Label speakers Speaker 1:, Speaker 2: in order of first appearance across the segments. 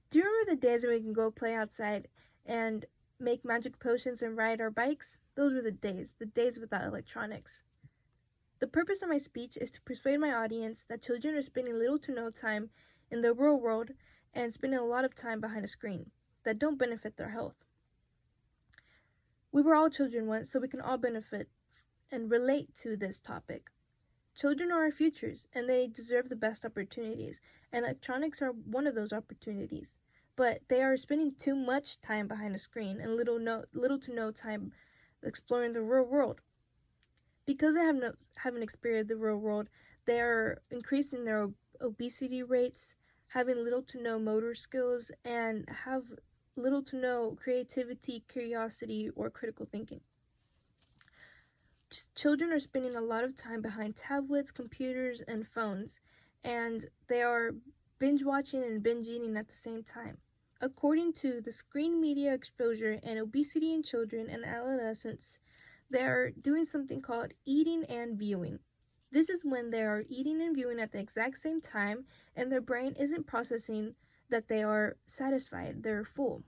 Speaker 1: Do you remember the days when we can go play outside and make magic potions and ride our bikes? Those were the days without electronics. The purpose of my speech is to persuade my audience that children are spending little to no time in the real world and spending a lot of time behind a screen that don't benefit their health. We were all children once, so we can all benefit and relate to this topic. Children are our futures, and they deserve the best opportunities, and electronics are one of those opportunities. But they are spending too much time behind a screen and little to no time exploring the real world. Because they haven't experienced the real world, they are increasing their obesity rates, having little to no motor skills, and have little to no creativity, curiosity, or critical thinking. Children are spending a lot of time behind tablets, computers, and phones, and they are binge watching and binge eating at the same time. According to the Screen Media Exposure and Obesity in Children and Adolescents, they are doing something called eating and viewing. This is when they are eating and viewing at the exact same time, and their brain isn't processing that they are satisfied, they're full.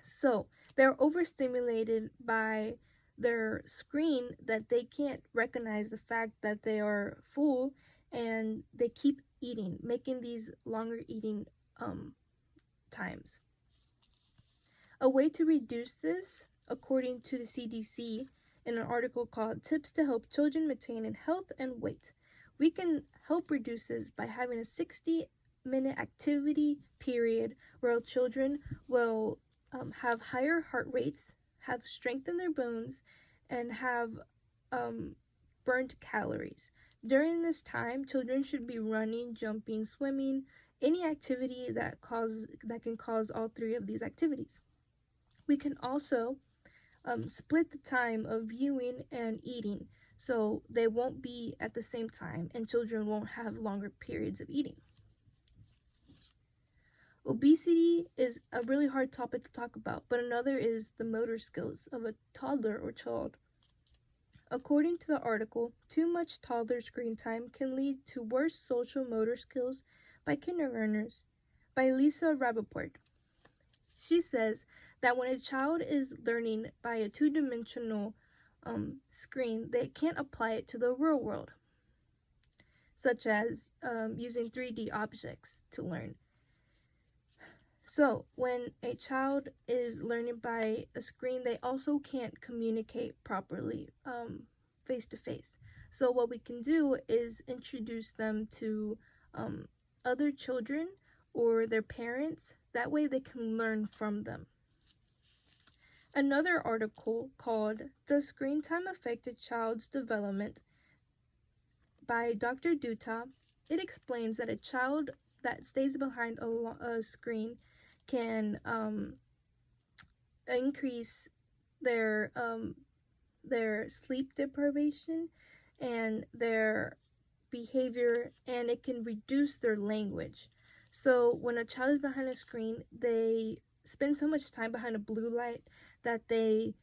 Speaker 1: So they're overstimulated by their screen that they can't recognize the fact that they are full, and they keep eating, making these longer eating times. A way to reduce this, according to the CDC, in an article called Tips to Help Children Maintain in Health and Weight, we can help reduce this by having a 60-minute activity period where children will have higher heart rates, have strength in their bones, and have burned calories. During this time, children should be running, jumping, swimming, any activity that can cause all three of these activities. We can also split the time of viewing and eating, so they won't be at the same time and children won't have longer periods of eating. Obesity is a really hard topic to talk about, but another is the motor skills of a toddler or child. According to the article, too much toddler screen time can lead to worse social motor skills by kindergartners, by Lisa Rappaport. She says that when a child is learning by a two-dimensional screen, they can't apply it to the real world, such as using 3D objects to learn. So when a child is learning by a screen, they also can't communicate properly face to face. So what we can do is introduce them to other children or their parents. That way they can learn from them. Another article called Does Screen Time Affect a Child's Development by Dr. Duta, it explains that a child that stays behind a screen can increase their sleep deprivation and their behavior, and it can reduce their language. So when a child is behind a screen, they spend so much time behind a blue light that they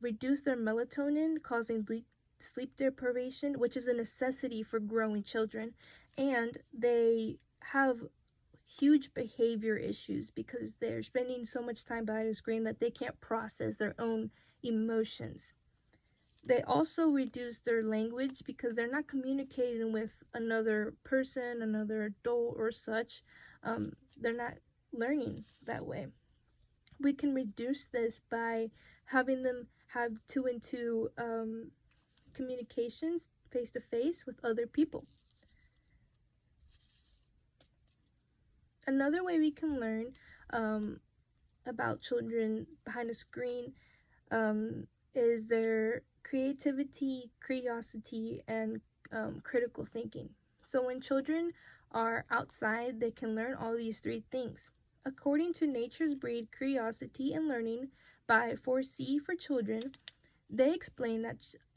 Speaker 1: reduce their melatonin, causing sleep deprivation, which is a necessity for growing children, and they have huge behavior issues because they're spending so much time behind a screen that they can't process their own emotions. They also reduce their language because they're not communicating with another person, another adult or such. They're not learning that way. We can reduce this by having them have 2-on-2 communications face to face with other people. Another way we can learn about children behind a screen is their creativity, curiosity, and critical thinking. So when children are outside, they can learn all these three things. According to Nature's Breed, Curiosity and Learning by 4C for Children, they explain that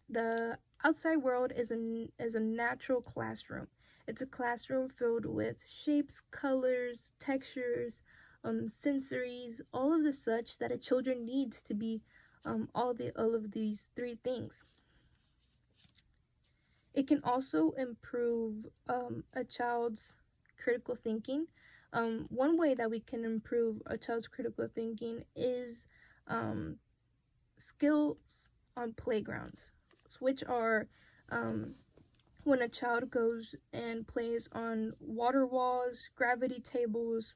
Speaker 1: the outside world is a natural classroom. It's a classroom filled with shapes, colors, textures, sensories, all of the such that a children needs to be all of these three things. It can also improve a child's critical thinking. One way that we can improve a child's critical thinking is skills on playgrounds, which are when a child goes and plays on water walls, gravity tables,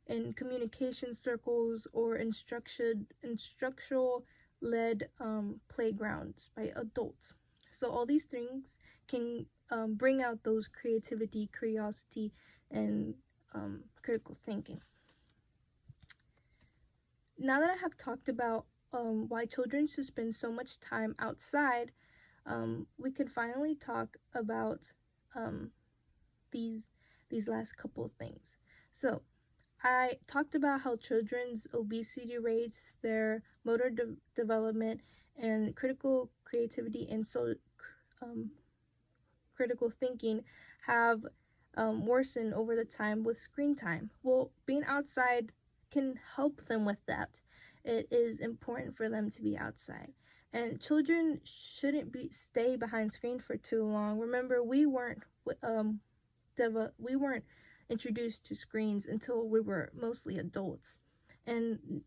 Speaker 1: in communication circles, or instructional led playgrounds by adults. So all these things can bring out those creativity, curiosity, and critical thinking. Now that I have talked about why children should spend so much time outside, we can finally talk about these last couple things. So I talked about how children's obesity rates, their motor development, and critical creativity and critical thinking have worsened over the time with screen time. Well, being outside can help them with that. It is important for them to be outside. And children shouldn't stay behind screen for too long. Remember, we weren't introduced to screens until we were mostly adults. And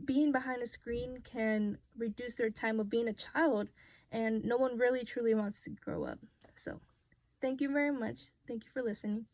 Speaker 1: being behind a screen can reduce their time of being a child, and no one really truly wants to grow up. So thank you very much. Thank you for listening.